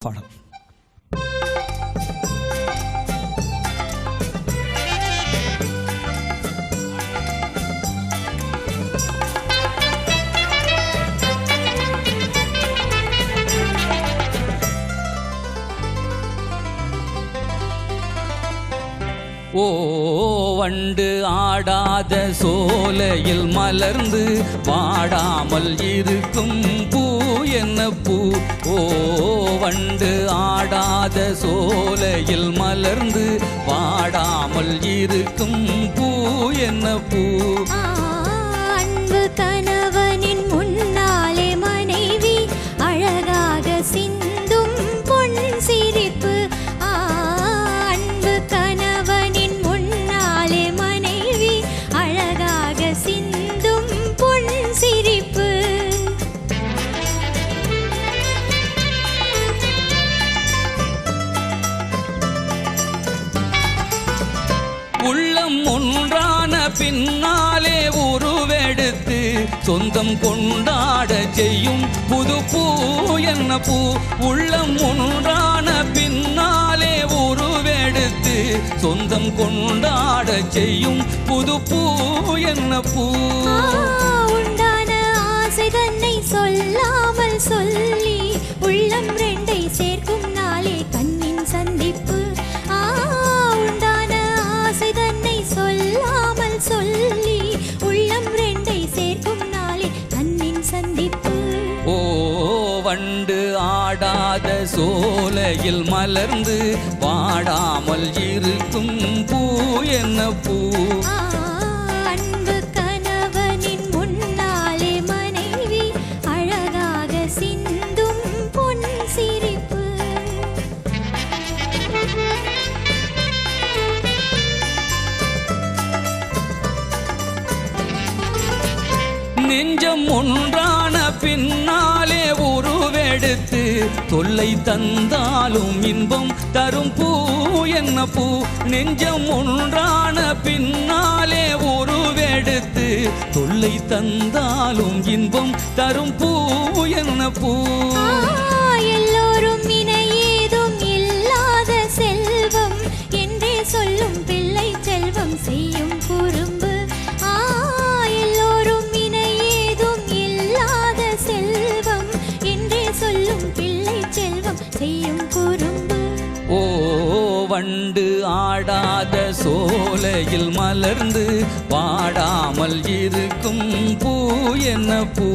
பாடல். ஓ வண்டு ஆடாத சோலையில் மலர்ந்து வாடாமல் இருக்கும் பூ என்ன பூ? ஓ வண்டு ஆடாத சோலையில் மலர்ந்து வாடாமல் இருக்கும் பூ என்ன பூ? அன்பு கணவனின் முன்னாலே மனைவி அழகாக சிந்தும் பொன் சிரிப்பு. அன்பு கணவனின் முன்னாலே மனைவி அழகாக சிந்தும் பொன் சிரிப்பு. உள்ளம் ஒன்றான பின்னாலே உருவெடுத்து சொந்தம் கொண்டாட செய்யும் புது பூ என்ன பூ? உள்ளம் ஒன்றான பின்னாலே உருவெடுத்து சொந்தம் கொண்டாட செய்யும் புது பூ என்ன பூ? உண்டான ஆசை தன்னை சொல்லாமல் சொல்லி உள்ளம் ரெண்டை சேர்க்கும் நாளே கண்ணின் சந்திப்பு. சொல்லாமல் சொல்லி உள்ளம் ரெண்டை சேர்க்கும் நாளே கண்ணின் சந்திப்பு. ஓ வண்டு ஆடாத சோலையில் மலர்ந்து வாடாமல் இருக்கும் பூ என்ன பூ? அன்பு கணவனின் முன்னாலே மனைவி அழகாக சிந்தும் பொன் சிரிப்பு. நெஞ்சம் ஒன்றான பின்னாலே உருவெடுத்து தொல்லை தந்தாலும் இன்பம் தரும் பூ என்ன பூ? நெஞ்சம் ஒன்றான பின்னாலே உருவெடுத்து தொல்லை தந்தாலும் இன்பம் தரும் பூ என்ன பூ? எல்லோரும் இணையேதும் இல்லாத செல்வம் என்றே சொல்லும் பிள்ளை செல்வம் செய்யும் குறும்பு. எல்லோரும் இணையேதும் இல்லாத செல்வம் என்றே சொல்லும் பிள்ளை செல்வம் செய்யும் குறும்பு. ஓ வண்டு ஆடாத சோலையில் மலர்ந்து வாடாமல் இருக்கும் பூ என்ன பூ?